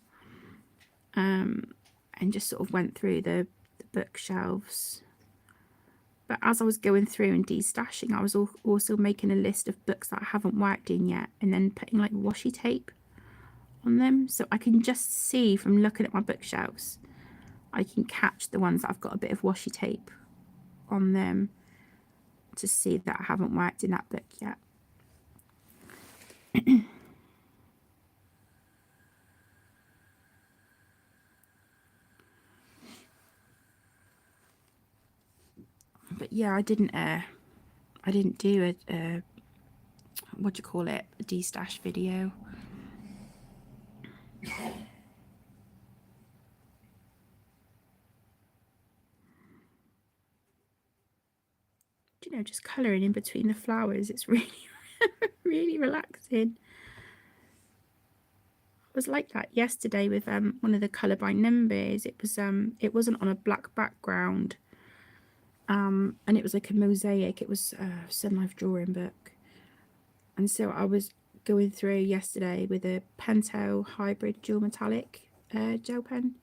Speaker 1: and just sort of went through the bookshelves. But as I was going through and destashing, I was also making a list of books that I haven't worked in yet, and then putting like washi tape on them, so I can just see from looking at my bookshelves, I can catch the ones that I've got a bit of washi tape on them to see that I haven't worked in that book yet. But yeah, I didn't do a what do you call it, a destash video. You know, just colouring in between the flowers, it's really really relaxing. I was like that yesterday with one of the colour by numbers. It wasn't on a black background, and it was like a mosaic. It was a Sun Life drawing book, and so I was going through yesterday with a Pentel hybrid dual metallic gel pen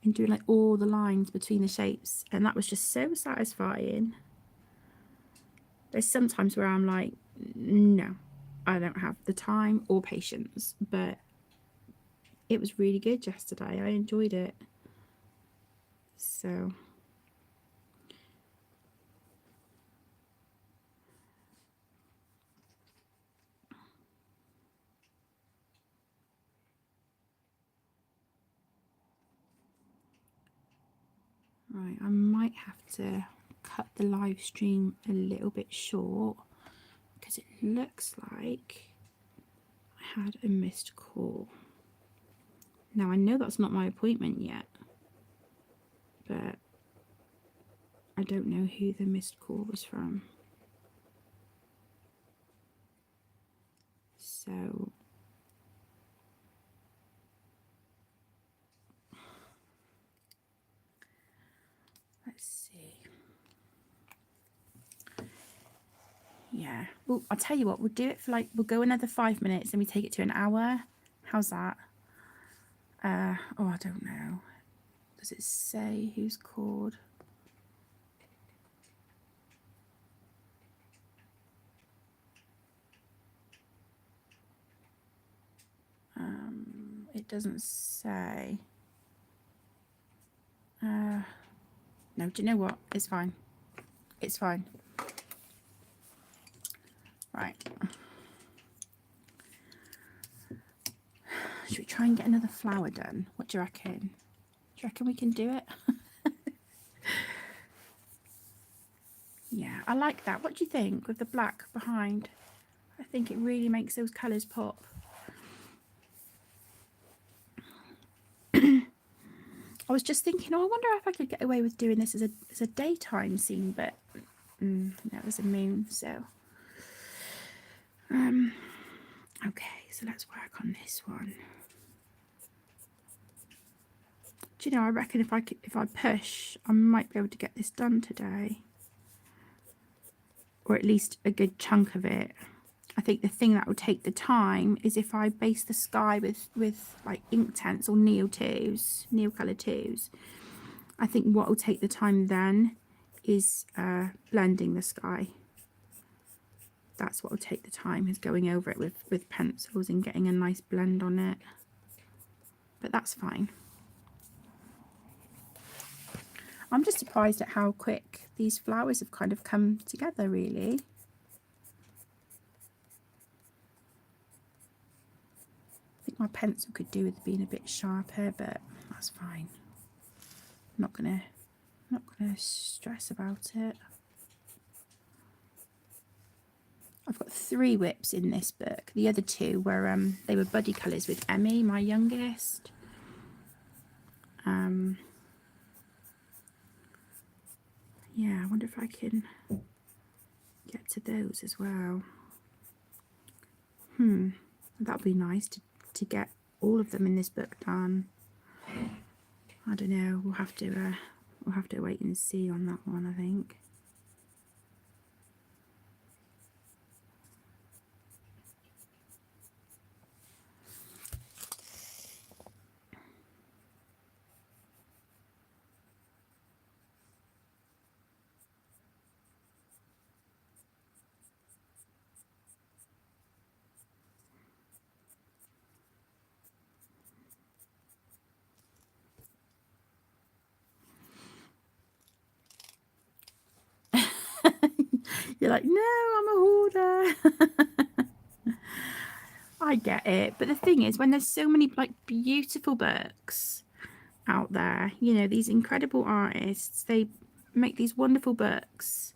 Speaker 1: and doing like all the lines between the shapes, and that was just so satisfying. There's sometimes where I'm like, no, I don't have the time or patience, but it was really good yesterday. I enjoyed it. So right, I might have to cut the live stream a little bit short because it looks like I had a missed call. Now I know that's not my appointment yet, but I don't know who the missed call was from. So Yeah. Well, I'll tell you what, we'll do it for like, we'll go another 5 minutes and we take it to an hour. How's that? Oh, I don't know. Does it say who's called? It doesn't say. No, do you know what? It's fine. It's fine. Right. Should we try and get another flower done? What do you reckon? Do you reckon we can do it? Yeah, I like that. What do you think with the black behind? I think it really makes those colours pop. I was just thinking, oh, I wonder if I could get away with doing this as a daytime scene, but that was a moon, so. Okay, so let's work on this one. Do you know, I reckon if I push, I might be able to get this done today. Or at least a good chunk of it. I think the thing that will take the time is if I base the sky with like Inktense or Neil colour 2s. I think what will take the time then is blending the sky. That's what will take the time, is going over it with pencils and getting a nice blend on it. But that's fine. I'm just surprised at how quick these flowers have kind of come together, really. I think my pencil could do with being a bit sharper, but that's fine. I'm not gonna stress about it. I've got 3 WIPs in this book. The other 2 were they were buddy colours with Emmy, my youngest. Yeah, I wonder if I can get to those as well. That'd be nice to get all of them in this book done. I don't know. We'll have to wait and see on that one, I think. You're like, no, I'm a hoarder. I get it, but the thing is, when there's so many like beautiful books out there, you know, these incredible artists, they make these wonderful books,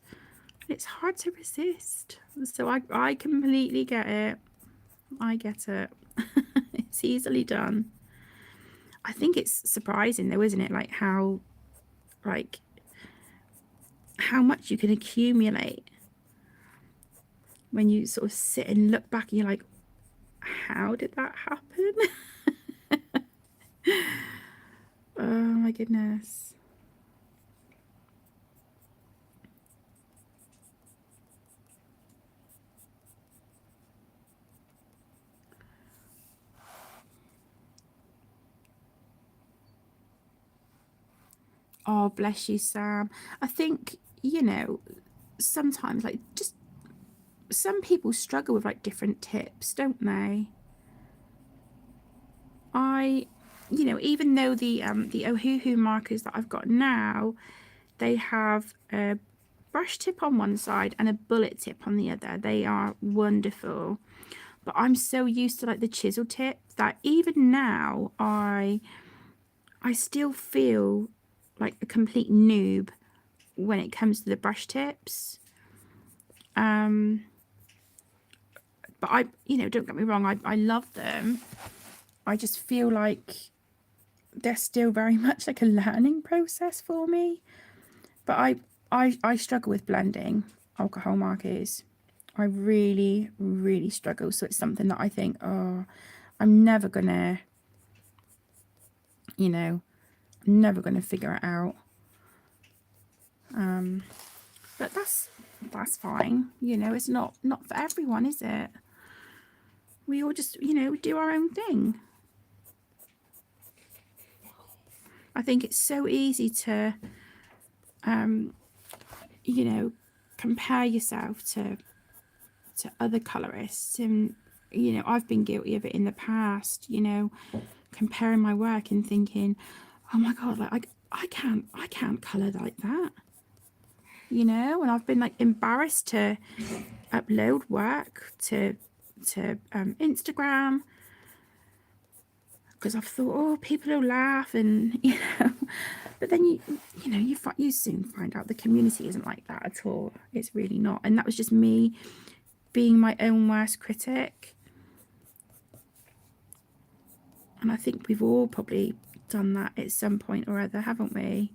Speaker 1: it's hard to resist. So I completely get it. I get it. It's easily done. I think it's surprising though, isn't it, like how much you can accumulate when you sort of sit and look back and you're like, how did that happen? Oh my goodness. Oh, bless you, Sam. I think, you know, sometimes like just some people struggle with like different tips, don't they? You know, even though the Ohuhu markers that I've got now, they have a brush tip on one side and a bullet tip on the other. They are wonderful. But I'm so used to like the chisel tip that even now I still feel like a complete noob when it comes to the brush tips. But you know, don't get me wrong, I love them. I just feel like they're still very much like a learning process for me. But I struggle with blending alcohol markers. I really, really struggle. So it's something that I think, oh, I'm never gonna, you know, I'm never gonna figure it out. But that's fine. You know, it's not for everyone, is it? We all just, you know, do our own thing. I think it's so easy to, you know, compare yourself to other colorists, and you know, I've been guilty of it in the past. You know, comparing my work and thinking, oh my god, like I can't color like that. You know, and I've been like embarrassed to upload work to Instagram, because I've thought, oh, people will laugh, and you know, but then you soon find out the community isn't like that at all. It's really not. And that was just me being my own worst critic. And I think we've all probably done that at some point or other, haven't we?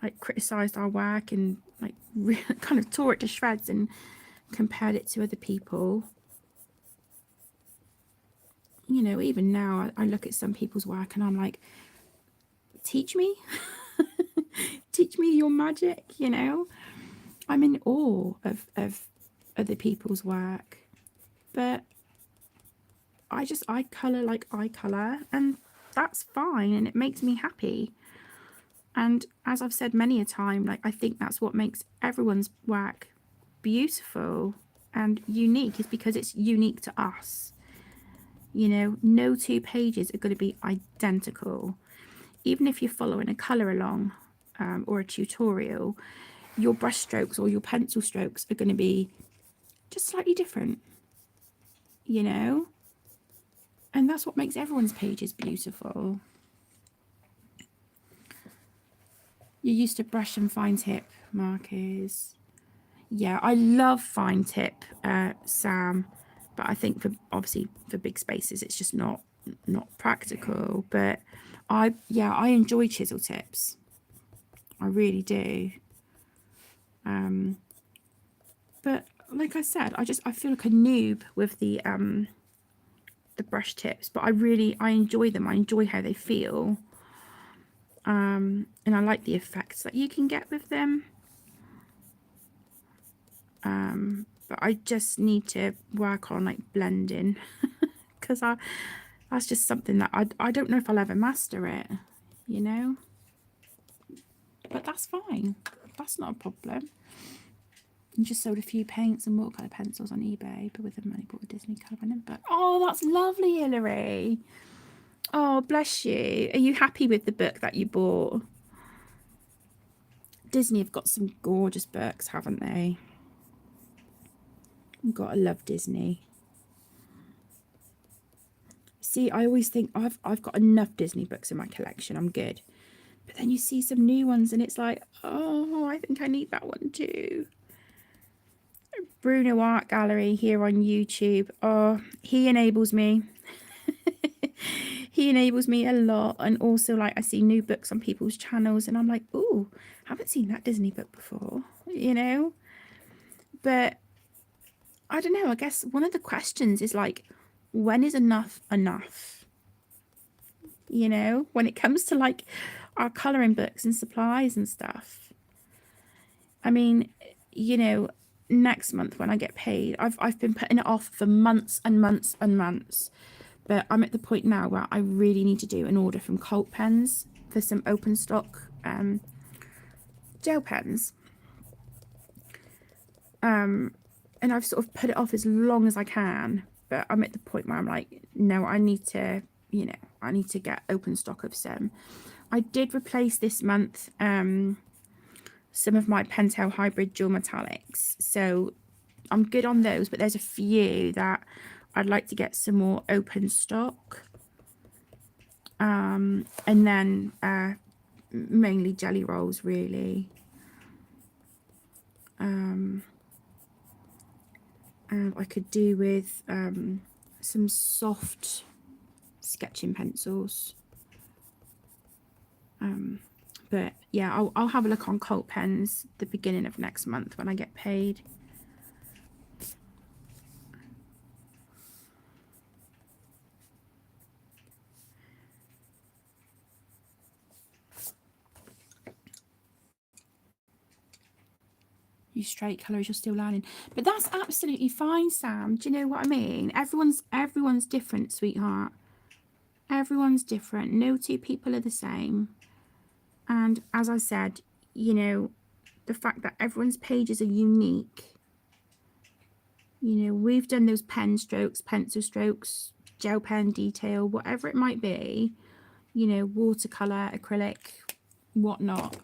Speaker 1: Like criticised our work and like really kind of tore it to shreds and compared it to other people. You know, even now I look at some people's work and I'm like, teach me. Teach me your magic, you know. I'm in awe of other people's work. But I colour like I colour, and that's fine, and it makes me happy. And as I've said many a time, like I think that's what makes everyone's work beautiful and unique, is because it's unique to us. You know, no two pages are going to be identical. Even if you're following a colour along or a tutorial, your brush strokes or your pencil strokes are going to be just slightly different, you know? And that's what makes everyone's pages beautiful. You're used to brush and fine tip markers. Yeah, I love fine tip, Sam, but I think obviously for big spaces it's just not practical. But I enjoy chisel tips. I really do. But like I said, I feel like a noob with the brush tips, but I enjoy them. I enjoy how they feel. And I like the effects that you can get with them. But I just need to work on like blending, because that's just something that I don't know if I'll ever master it, you know. But that's fine. That's not a problem. I just sold a few paints and watercolour pencils on eBay, but with the money bought a Disney colouring book. Oh, that's lovely, Hilary. Oh, bless you. Are you happy with the book that you bought? Disney have got some gorgeous books, haven't they? Gotta love Disney. See, I always think I've got enough Disney books in my collection. I'm good. But then you see some new ones and it's like, oh, I think I need that one too. Bruno Art Gallery here on YouTube. Oh, he enables me. He enables me a lot. And also, like, I see new books on people's channels and I'm like, oh, haven't seen that Disney book before, you know. But I don't know, I guess one of the questions is like, when is enough enough? You know, when it comes to like our colouring books and supplies and stuff. I mean, you know, next month when I get paid, I've been putting it off for months and months and months. But I'm at the point now where I really need to do an order from Cult Pens for some open stock gel pens. And I've sort of put it off as long as I can, but I'm at the point where I'm like, no, I need to, you know, I need to get open stock of some. I did replace this month some of my Pentel Hybrid Dual Metallics, so I'm good on those, but there's a few that I'd like to get some more open stock. And then mainly jelly rolls, really. And I could do with some soft sketching pencils. But yeah, I'll have a look on Cult Pens the beginning of next month when I get paid. you straight colour as you're still learning. But that's absolutely fine, Sam. Do you know what I mean? Everyone's different, sweetheart. Everyone's different. No two people are the same. And as I said, you know, the fact that everyone's pages are unique. You know, we've done those pen strokes, pencil strokes, gel pen detail, whatever it might be, you know, watercolor, acrylic, whatnot.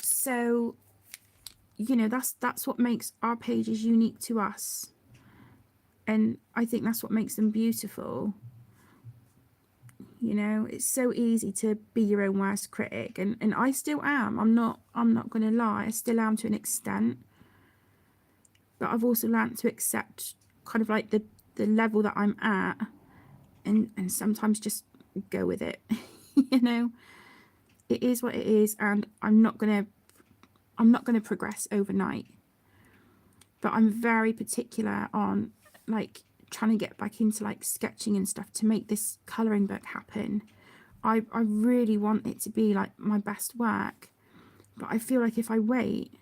Speaker 1: So, you know, that's what makes our pages unique to us. And I think that's what makes them beautiful. You know, it's so easy to be your own worst critic, and I still am. I'm not going to lie, I still am to an extent. But I've also learned to accept kind of like the level that I'm at, and sometimes just go with it. You know, it is what it is, and I'm not gonna progress overnight. But I'm very particular on like trying to get back into like sketching and stuff to make this colouring book happen. I really want it to be like my best work, but I feel like if I wait,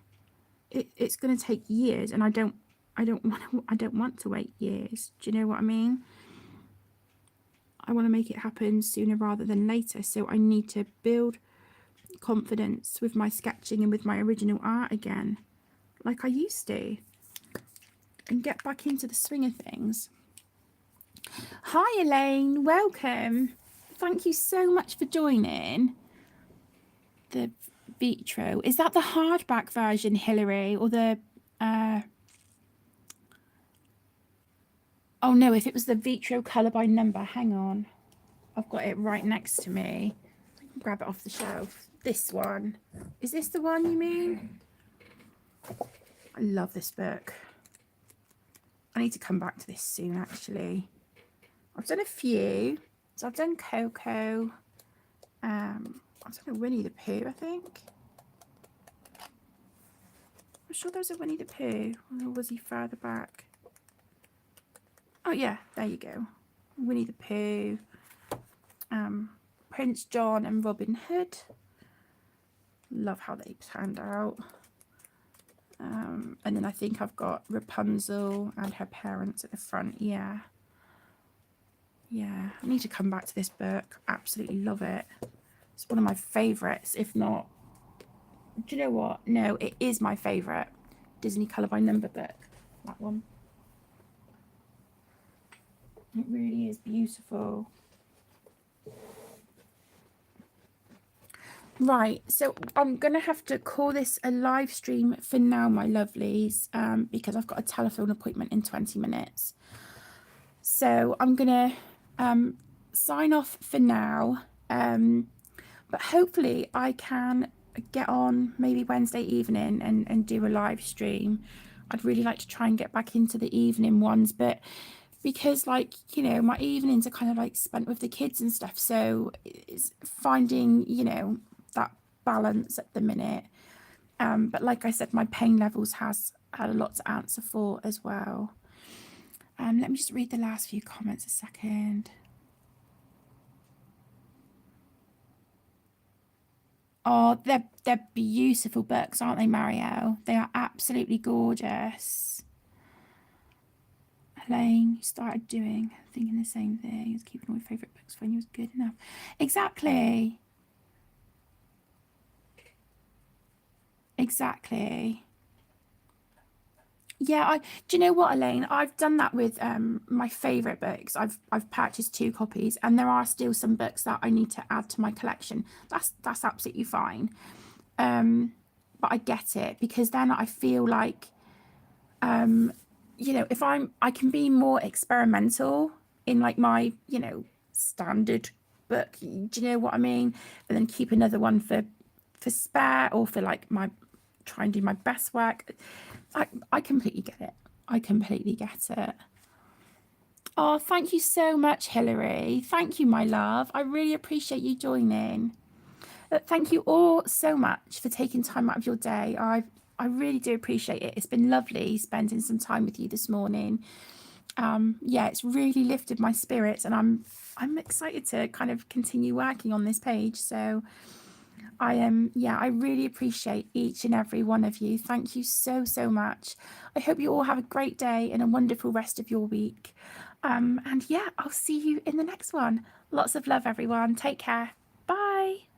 Speaker 1: it's going to take years, and I don't want to wait years. Do you know what I mean? I want to make it happen sooner rather than later. So I need to build confidence with my sketching and with my original art again, like I used to, and get back into the swing of things. Hi Elaine, welcome. Thank you so much for joining. The Vitro, is that the hardback version, Hilary, or the oh no, if it was the Vitro colour by number, hang on, I've got it right next to me. Grab it off the shelf. This one, is this the one you mean? I love this book. I need to come back to this soon, actually. I've done a few. So I've done Coco. I've done a Winnie the Pooh, I think. I'm sure there was a Winnie the Pooh. Or was he further back? Oh yeah, there you go. Winnie the Pooh. Prince John and Robin Hood. Love how they turned out. And then I think I've got Rapunzel and her parents at the front. Yeah. Yeah, I need to come back to this book. Absolutely love it. It's one of my favourites, if not... Do you know what? No, it is my favourite Disney colour by number book. That one. It really is beautiful. Right, so I'm going to have to call this a live stream for now, my lovelies, because I've got a telephone appointment in 20 minutes. So I'm going to sign off for now, but hopefully I can get on maybe Wednesday evening and do a live stream. I'd really like to try and get back into the evening ones, but because, like, you know, my evenings are kind of like spent with the kids and stuff, so it's finding, you know, that balance at the minute. But like I said, my pain levels has had a lot to answer for as well. Let me just read the last few comments a second. Oh, they're beautiful books, aren't they, Mario? They are absolutely gorgeous. Elaine, you started thinking the same thing as keeping all your favourite books when you was good enough. Exactly. Exactly. Yeah, do you know what, Elaine? I've done that with my favourite books. I've purchased 2 copies, and there are still some books that I need to add to my collection. That's absolutely fine. But I get it, because then I feel like you know, if I can be more experimental in like my, you know, standard book. Do you know what I mean? And then keep another one for spare, or for like my try and do my best work. I completely get it. I completely get it. Oh, thank you so much, Hilary. Thank you, my love. I really appreciate you joining. Thank you all so much for taking time out of your day. I really do appreciate it. It's been lovely spending some time with you this morning. Yeah, it's really lifted my spirits, and I'm excited to kind of continue working on this page. So I really appreciate each and every one of you. Thank you so, so much. I hope you all have a great day and a wonderful rest of your week. And yeah, I'll see you in the next one. Lots of love, everyone. Take care. Bye.